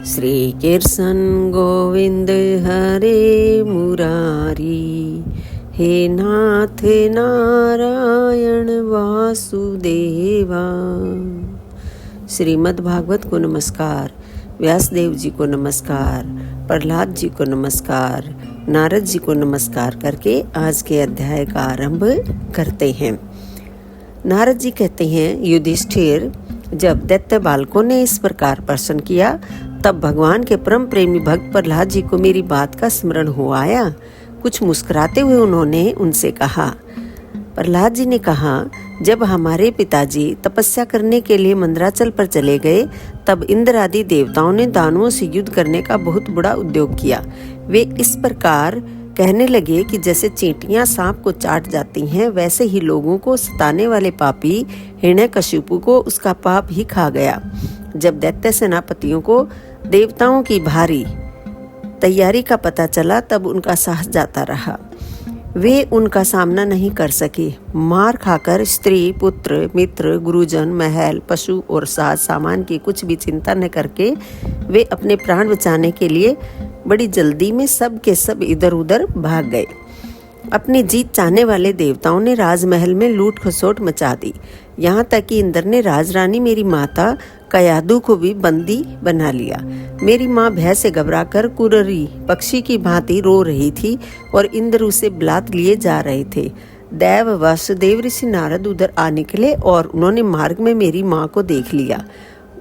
श्री कृष्ण गोविंद हरे मुरारी, हे नाथ नारायण वासुदेवा। श्रीमद् भागवत को नमस्कार, व्यासदेव जी को नमस्कार, प्रहलाद जी को नमस्कार, नारद जी को नमस्कार करके आज के अध्याय का आरंभ करते हैं। नारद जी कहते हैं, युधिष्ठिर, जब दैत्य बालकों ने इस प्रकार प्रश्न किया तब भगवान के परम प्रेमी भक्त प्रहलाद जी को मेरी बात का स्मरण हो आया। कुछ मुस्कुराते हुए उन्होंने उनसे कहा। प्रहलाद जी ने कहा, जब हमारे पिताजी तपस्या करने के लिए मंदराचल पर चले गए तब इंद्र आदि देवताओं ने दानवों से युद्ध करने का बहुत बड़ा उद्योग किया। वे इस प्रकार कहने लगे कि जैसे चींटियां सांप को चाट जाती हैं, वैसे ही लोगों को सताने वाले पापी हिरण्यकशिपु को उसका पाप ही खा गया। जब दैत्य सेनापतियों को देवताओं की भारी तैयारी का पता चला तब उनका साहस जाता रहा। वे उनका सामना नहीं कर सके। मार खाकर स्त्री, पुत्र, मित्र, गुरुजन, महल, पशु और साज सामान की कुछ भी चिंता न करके वे अपने प्राण बचाने के लिए बड़ी जल्दी में सब के सब इधर उधर भाग गए। अपनी जीत चाहने वाले देवताओं ने राजमहल में लूट खसोट मचा दी। यहाँ तक कि इंद्र ने राजरानी मेरी माता कयादु को भी बंदी बना लिया। मेरी माँ भय से घबराकर कुररी पक्षी की भांति रो रही थी और इंद्र उसे बुलात लिए जा रहे थे। दैववश देव ऋषि नारद उधर आ निकले और उन्होंने मार्ग में मेरी माँ को देख लिया।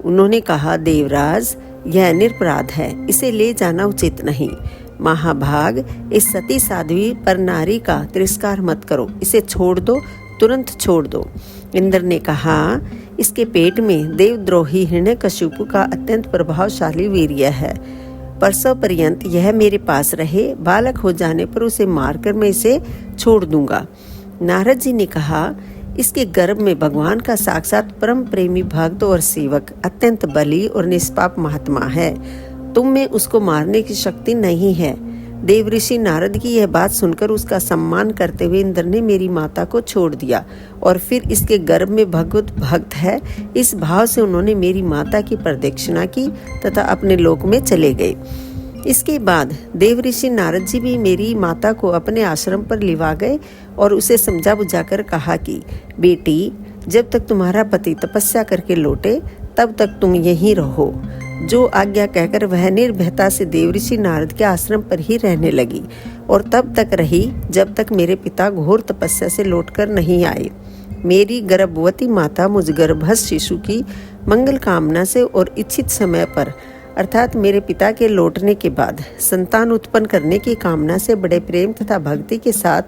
उन्होंने कहा, देवराज, यह निरपराध है, इसे ले जाना उचित नहीं। महाभाग, इस सती साध्वी पर नारी का तिरस्कार मत करो, इसे छोड़ दो, तुरंत छोड़ दो। इंद्र ने कहा, इसके पेट में देवद्रोही हिरण्यकशिपु का अत्यंत प्रभावशाली वीर्य है। परसों पर्यंत यह मेरे पास रहे, बालक हो जाने पर उसे मारकर मैं इसे छोड़ दूंगा। नारद जी ने कहा, इसके गर्भ में भगवान का साक्षात परम प्रेमी भक्त और सेवक अत्यंत बली और निष्पाप महात्मा है। तुम में उसको मारने की शक्ति नहीं है। देवऋषि नारद की यह बात सुनकर उसका सम्मान करते हुए इंद्र ने मेरी माता को छोड़ दिया और फिर इसके गर्भ में भगवत भक्त है, इस भाव से उन्होंने मेरी माता की प्रदक्षिणा की तथा अपने लोक में चले गए। इसके बाद देवऋषि नारद जी भी मेरी माता को अपने आश्रम पर लिवा गए और उसे समझा बुझाकर कहा कि बेटी, जब तक तुम्हारा पति तपस्या करके लौटे तब तक तुम यहीं रहो। जो आज्ञा कहकर वह निर्भयता से देवऋषि नारद के आश्रम पर ही रहने लगी और तब तक रही जब तक मेरे पिता घोर तपस्या से लौटकर नहीं आए। मेरी गर्भवती माता मुझ गर्भस्थ शिशु की मंगल कामना से और इच्छित समय पर अर्थात मेरे पिता के लौटने के बाद संतान उत्पन्न करने की कामना से बड़े प्रेम तथा भक्ति के साथ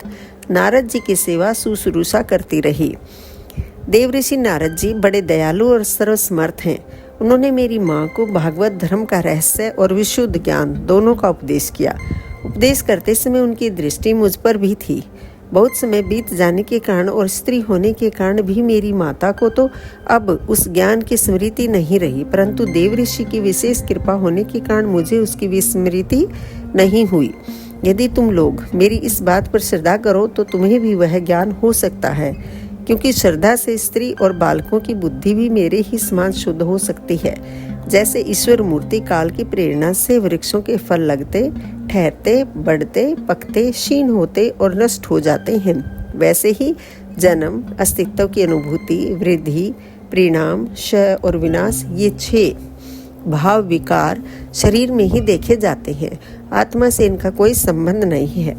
नारद जी की सेवा शुश्रूषा करती रही। देवऋषि नारद जी बड़े दयालु और सर्वसमर्थ हैं। उन्होंने मेरी माँ को भागवत धर्म का रहस्य और विशुद्ध ज्ञान दोनों का उपदेश किया। उपदेश करते समय उनकी दृष्टि मुझ पर भी थी। बहुत समय बीत जाने के कारण और स्त्री होने के कारण भी मेरी माता को तो अब उस ज्ञान की स्मृति नहीं रही, परंतु देवऋषि की विशेष कृपा होने के कारण मुझे उसकी विस्मृति नहीं हुई। यदि तुम लोग मेरी इस बात पर श्रद्धा करो तो तुम्हें भी वह ज्ञान हो सकता है, क्योंकि श्रद्धा से स्त्री और बालकों की बुद्धि भी मेरे ही समान शुद्ध हो सकती है। जैसे ईश्वर मूर्ति काल की प्रेरणा से वृक्षों के फल लगते, ठहरते, बढ़ते, पकते, क्षीण होते और नष्ट हो जाते हैं, वैसे ही जन्म, अस्तित्व की अनुभूति, वृद्धि, परिणाम, क्षय और विनाश, ये 6 भाव विकार शरीर में ही देखे जाते हैं। आत्मा से इनका कोई संबंध नहीं है।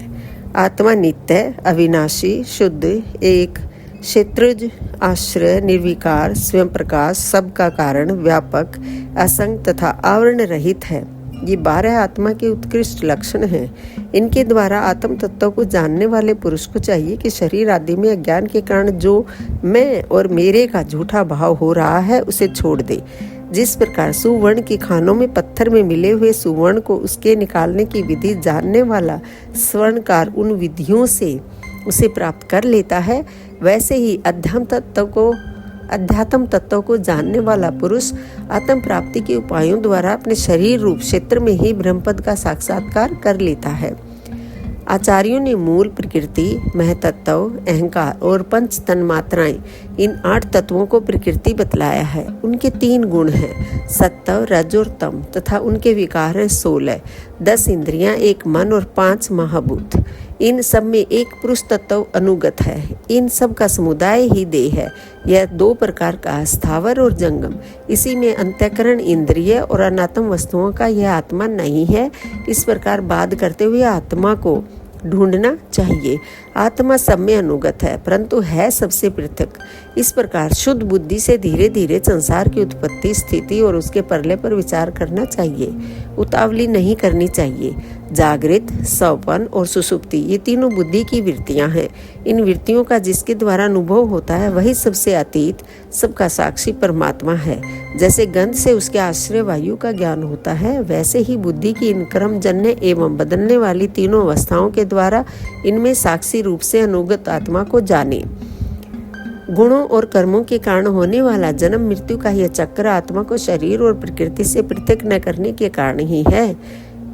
आत्मा नित्य, अविनाशी, शुद्ध, एक, क्षेत्रज, आश्रय, निर्विकार, स्वयं प्रकाश, सबका कारण, व्यापक, असंग तथा आवरण रहित है। ये 12 आत्मा के उत्कृष्ट लक्षण हैं। इनके द्वारा आत्म तत्व को जानने वाले पुरुष को चाहिए कि शरीर आदि में अज्ञान के कारण जो मैं और मेरे का झूठा भाव हो रहा है उसे छोड़ दे। जिस प्रकार सुवर्ण की खानों में पत्थर में मिले हुए सुवर्ण को उसके निकालने की विधि जानने वाला स्वर्णकार उन विधियों से उसे प्राप्त कर लेता है, वैसे ही अध्यात्म तत्व को जानने वाला पुरुष आत्म प्राप्ति के उपायों द्वारा अपने शरीर रूप क्षेत्र में ही ब्रह्मपद का साक्षात्कार कर लेता है। आचार्यों ने मूल, प्रकृति, महतत्व, अहंकार और पंच तन्मात्राएं, इन 8 तत्वों को प्रकृति बतलाया है। उनके 3 गुण हैं, सत्व, रज और तम, तथा उनके विकार हैं 16, 10 इंद्रियां, 1 मन और 5 महाभूत। इन सब में एक पुरुष तत्व अनुगत है। इन सब का समुदाय ही देह है। यह 2 प्रकार का, स्थावर और जंगम। इसी में अंतःकरण, इंद्रिय और अनात्म वस्तुओं का यह आत्मा नहीं है। इस प्रकार बात करते हुए आत्मा को ढूंढना चाहिए। आत्मा सब में अनुगत है, परंतु है सबसे पृथक। इस प्रकार शुद्ध बुद्धि से धीरे धीरे संसार की उत्पत्ति, स्थिति और उसके परले पर विचार करना चाहिए। उतावली नहीं करनी चाहिए। जागृत, स्वप्न और सुषुप्ति, ये तीनों बुद्धि की वृत्तियां हैं। इन वृत्तियों का जिसके द्वारा अनुभव होता है वही सबसे अतीत, सबका साक्षी परमात्मा है। जैसे गंध से उसके आश्रय वायु का ज्ञान होता है, वैसे ही बुद्धि की इन क्रमजन्य एवं बदलने वाली तीनों अवस्थाओं के द्वारा इनमें साक्षी रूप से अनुगत आत्मा को जाने। गुणों और कर्मों के कारण होने वाला जन्म मृत्यु का यह चक्र आत्मा को शरीर और प्रकृति से पृथक न करने के कारण ही है।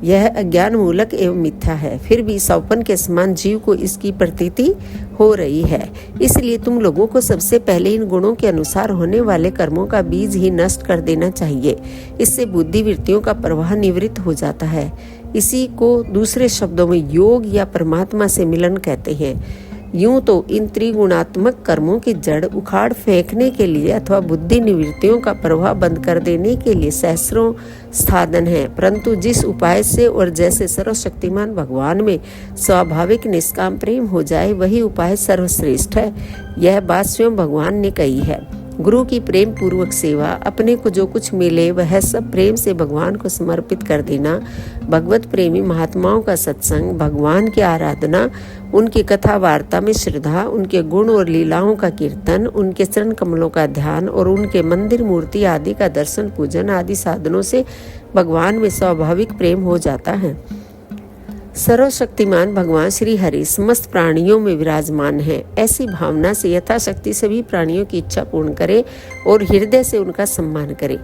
यह अज्ञान मूलक एवं मिथ्या है, फिर भी स्वप्न के समान जीव को इसकी प्रतीति हो रही है। इसलिए तुम लोगों को सबसे पहले इन गुणों के अनुसार होने वाले कर्मों का बीज ही नष्ट कर देना चाहिए। इससे बुद्धि वृत्तियों का प्रवाह निवृत्त हो जाता है। इसी को दूसरे शब्दों में योग या परमात्मा से मिलन कहते हैं। यूं तो इन त्रिगुणात्मक कर्मों की जड़ उखाड़ फेंकने के लिए अथवा बुद्धि निवृत्तियों का प्रवाह बंद कर देने के लिए सहस्रों साधन है, परंतु जिस उपाय से और जैसे सर्वशक्तिमान भगवान में स्वाभाविक निष्काम प्रेम हो जाए वही उपाय सर्वश्रेष्ठ है। यह बात स्वयं भगवान ने कही है। गुरु की प्रेम पूर्वक सेवा, अपने को जो कुछ मिले वह सब प्रेम से भगवान को समर्पित कर देना, भगवत प्रेमी महात्माओं का सत्संग, भगवान की आराधना, उनकी कथा वार्ता में श्रद्धा, उनके गुण और लीलाओं का कीर्तन, उनके चरण कमलों का ध्यान और उनके मंदिर मूर्ति आदि का दर्शन पूजन आदि साधनों से भगवान में स्वाभाविक प्रेम हो जाता है। सर्वशक्तिमान भगवान श्री हरि समस्त प्राणियों में विराजमान है। ऐसी भावना से यथाशक्ति सभी प्राणियों की इच्छा पूर्ण करे और हृदय से उनका सम्मान करे।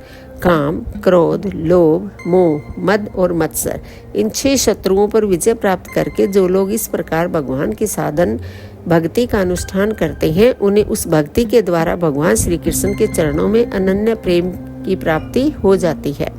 काम, क्रोध, लोभ, मोह, मद और मत्सर, इन 6 शत्रुओं पर विजय प्राप्त करके जो लोग इस प्रकार भगवान के साधन भक्ति का अनुष्ठान करते हैं, उन्हें उस भक्ति के द्वारा भगवान श्री कृष्ण के चरणों में अनन्य प्रेम की प्राप्ति हो जाती है।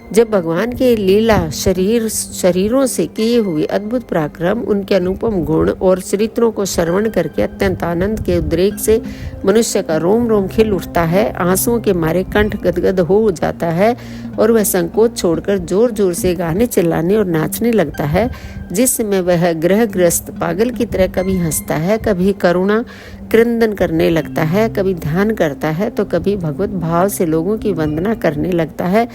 जब भगवान के लीला शरीरों से किए हुए अद्भुत पराक्रम, उनके अनुपम गुण और चरित्रों को श्रवण करके अत्यंत आनंद के उद्रेक से मनुष्य का रोम रोम खिल उठता है, आंसुओं के मारे कंठ गदगद हो जाता है और वह संकोच छोड़कर जोर जोर से गाने, चिल्लाने और नाचने लगता है। जिस समय वह ग्रहग्रस्त पागल की तरह कभी हंसता है, कभी करुणा क्रंदन करने लगता है, कभी ध्यान करता है तो कभी भगवत भाव से लोगों की वंदना करने लगता है।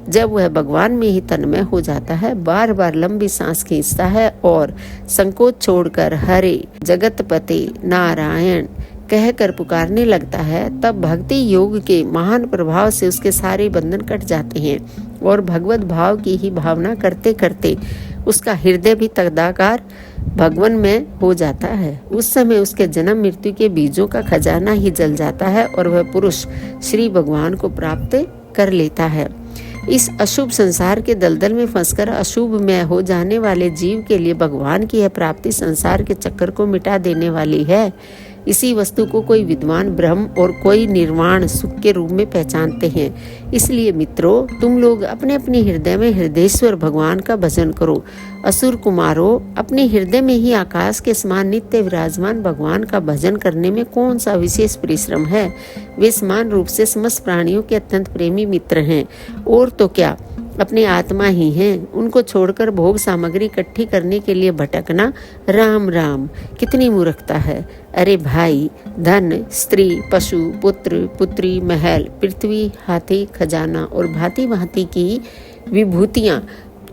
जब वह भगवान में ही तन्मय हो जाता है, बार बार लंबी सांस खींचता है और संकोच छोड़कर हरे जगतपति नारायण कहकर पुकारने लगता है, तब भक्ति योग के महान प्रभाव से उसके सारे बंधन कट जाते हैं और भगवत भाव की ही भावना करते करते उसका हृदय भी तदाकार भगवान में हो जाता है। उस समय उसके जन्म मृत्यु के बीजों का खजाना ही जल जाता है और वह पुरुष श्री भगवान को प्राप्त कर लेता है। इस अशुभ संसार के दलदल में फंसकर अशुभ में हो जाने वाले जीव के लिए भगवान की यह प्राप्ति संसार के चक्कर को मिटा देने वाली है। इसी वस्तु को कोई विद्वान ब्रह्म और कोई निर्वाण सुख के रूप में पहचानते हैं। इसलिए मित्रों, तुम लोग अपने अपने हृदय में हृदयेश्वर भगवान का भजन करो। असुर कुमारों, अपने हृदय में ही आकाश के समान नित्य विराजमान भगवान का भजन करने में कौन सा विशेष परिश्रम है। वे समान रूप से समस्त प्राणियों के अत्यंत प्रेमी मित्र हैं और तो क्या अपने आत्मा ही हैं। उनको छोड़कर भोग सामग्री इकट्ठी करने के लिए भटकना राम राम, कितनी मूर्खता है। अरे भाई, धन, स्त्री, पशु, पुत्र, पुत्री, महल, पृथ्वी, हाथी, खजाना और भांति भांति की विभूतियां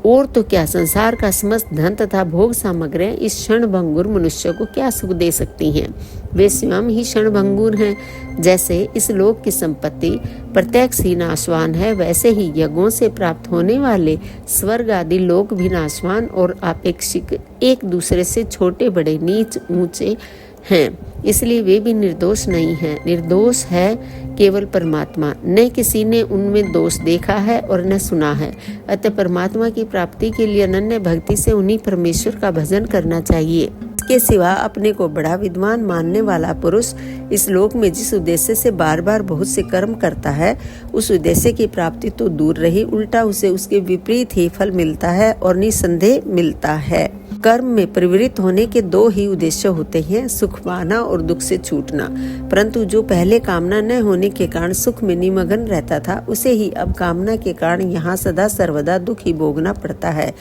और तो क्या संसार का समस्त धन तथा भोग सामग्रियां इस क्षण भंगुर मनुष्य को क्या सुख दे सकती हैं। वे स्वयं ही क्षण भंगुर हैं। जैसे इस लोक की संपत्ति प्रत्यक्ष ही नाशवान है, वैसे ही यज्ञों से प्राप्त होने वाले स्वर्ग आदि लोक भी नाशवान और आपेक्षिक एक दूसरे से छोटे बड़े नीच ऊंचे हैं, इसलिए वे भी निर्दोष नहीं हैं। निर्दोष है केवल परमात्मा, न किसी ने उनमें दोष देखा है और न सुना है। अतः परमात्मा की प्राप्ति के लिए अनन्य भक्ति से उन्हीं परमेश्वर का भजन करना चाहिए। इसके सिवा अपने को बड़ा विद्वान मानने वाला पुरुष इस लोक में जिस उद्देश्य से बार बार बहुत से कर्म करता है, उस उद्देश्य की प्राप्ति तो दूर रही, उल्टा उसे उसके विपरीत ही फल मिलता है और निसंदेह मिलता है। कर्म में प्रवृत्त होने के दो ही उद्देश्य होते हैं, सुख पाना और दुख से छूटना। परंतु जो पहले कामना न होने के कारण सुख में निमग्न रहता था, उसे ही अब कामना के कारण यहाँ सदा सर्वदा दुख ही भोगना पड़ता है।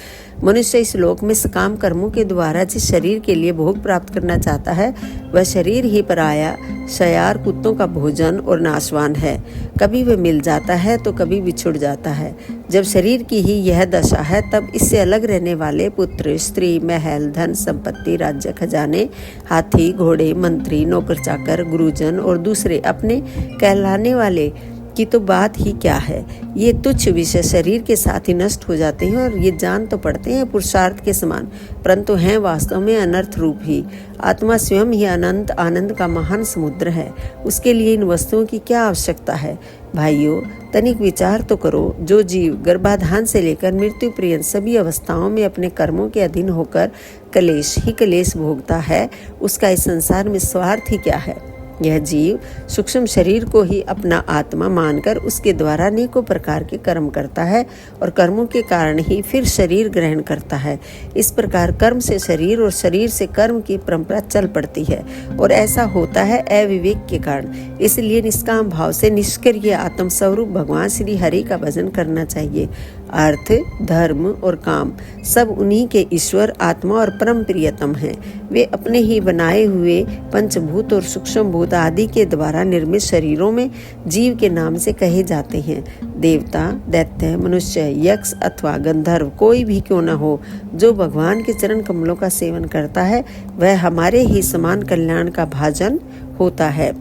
मनुष्य इस लोक में सकाम कर्मों के द्वारा जिस शरीर के लिए भोग प्राप्त करना चाहता है, वह शरीर ही पराया शयार कुत्तों का भोजन और नाशवान है। कभी वह मिल जाता है तो कभी बिछुड़ जाता है। जब शरीर की ही यह दशा है, तब इससे अलग रहने वाले पुत्र, स्त्री, महल, धन संपत्ति, राज्य खजाने, हाथी, घोड़े, मंत्री, नौकर चाकर, गुरुजन और दूसरे अपने कहलाने वाले की तो बात ही क्या है। ये तुच्छ विषय शरीर के साथ ही नष्ट हो जाते हैं और ये जान तो पड़ते हैं पुरुषार्थ के समान, परंतु हैं वास्तव में अनर्थ रूप ही। आत्मा स्वयं ही अनंत आनंद का महान समुद्र है। उसके लिए इन वस्तुओं की क्या आवश्यकता है? भाइयों, तनिक विचार तो करो। जो जीव गर्भाधान से लेकर मृत्यु पर्यंत सभी अवस्थाओं में अपने कर्मों के अधीन होकर कलेश ही कलेश भोगता है, उसका इस संसार में स्वार्थ ही क्या है? यह जीव सूक्ष्म शरीर को ही अपना आत्मा मानकर उसके द्वारा अनेकों प्रकार के कर्म करता है और कर्मों के कारण ही फिर शरीर ग्रहण करता है। इस प्रकार कर्म से शरीर और शरीर से कर्म की परंपरा चल पड़ती है और ऐसा होता है अविवेक के कारण। इसलिए निष्काम भाव से निष्क्रिय आत्म स्वरूप भगवान श्री हरि का भजन करना चाहिए। अर्थ, धर्म और काम सब उन्हीं के ईश्वर, आत्मा और परम प्रियतम हैं। वे अपने ही बनाए हुए पंचभूत और सूक्ष्म भूत आदि के द्वारा निर्मित शरीरों में जीव के नाम से कहे जाते हैं। देवता, दैत्य, मनुष्य, यक्ष अथवा गंधर्व कोई भी क्यों न हो, जो भगवान के चरण कमलों का सेवन करता है, वह हमारे ही समान कल्याण का भाजन होता है।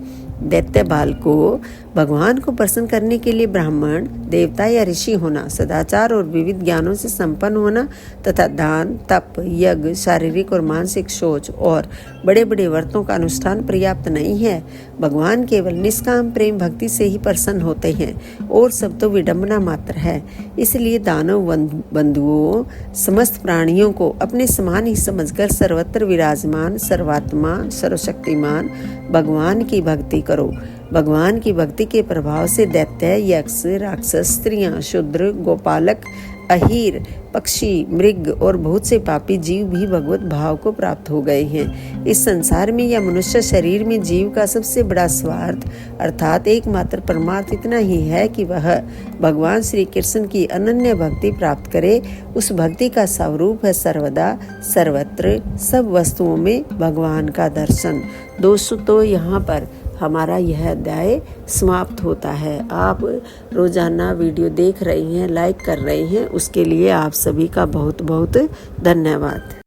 दैत्य बाल को भगवान को प्रसन्न करने के लिए ब्राह्मण, देवता या ऋषि होना, सदाचार और विविध ज्ञानों से संपन्न होना तथा दान, तप, यज्ञ, शारीरिक और मानसिक सोच और बड़े बड़े व्रतों का अनुष्ठान पर्याप्त नहीं है। भगवान केवल निष्काम प्रेम भक्ति से ही प्रसन्न होते हैं और सब तो विडंबना मात्र है। इसलिए दानव बंधुओं, समस्त प्राणियों को अपने समान ही समझकर सर्वत्र विराजमान सर्वात्मा सर्वशक्तिमान भगवान की भक्ति करो। भगवान की भक्ति के प्रभाव से दैत्य, यक्ष, राक्षस, स्त्रियां, शूद्र, गोपालक, अहीर, पक्षी, मृग और बहुत से पापी जीव भी भगवत भाव को प्राप्त हो गए हैं। इस संसार में या मनुष्य शरीर में जीव का सबसे बड़ा स्वार्थ अर्थात एकमात्र परमार्थ इतना ही है कि वह भगवान श्री कृष्ण की अनन्य भक्ति प्राप्त करे। उस भक्ति का स्वरूप है सर्वदा सर्वत्र सब वस्तुओं में भगवान का दर्शन। दोस्तों, यहाँ पर हमारा यह अध्याय समाप्त होता है। आप रोजाना वीडियो देख रही हैं, लाइक कर रही हैं, उसके लिए आप सभी का बहुत बहुत धन्यवाद।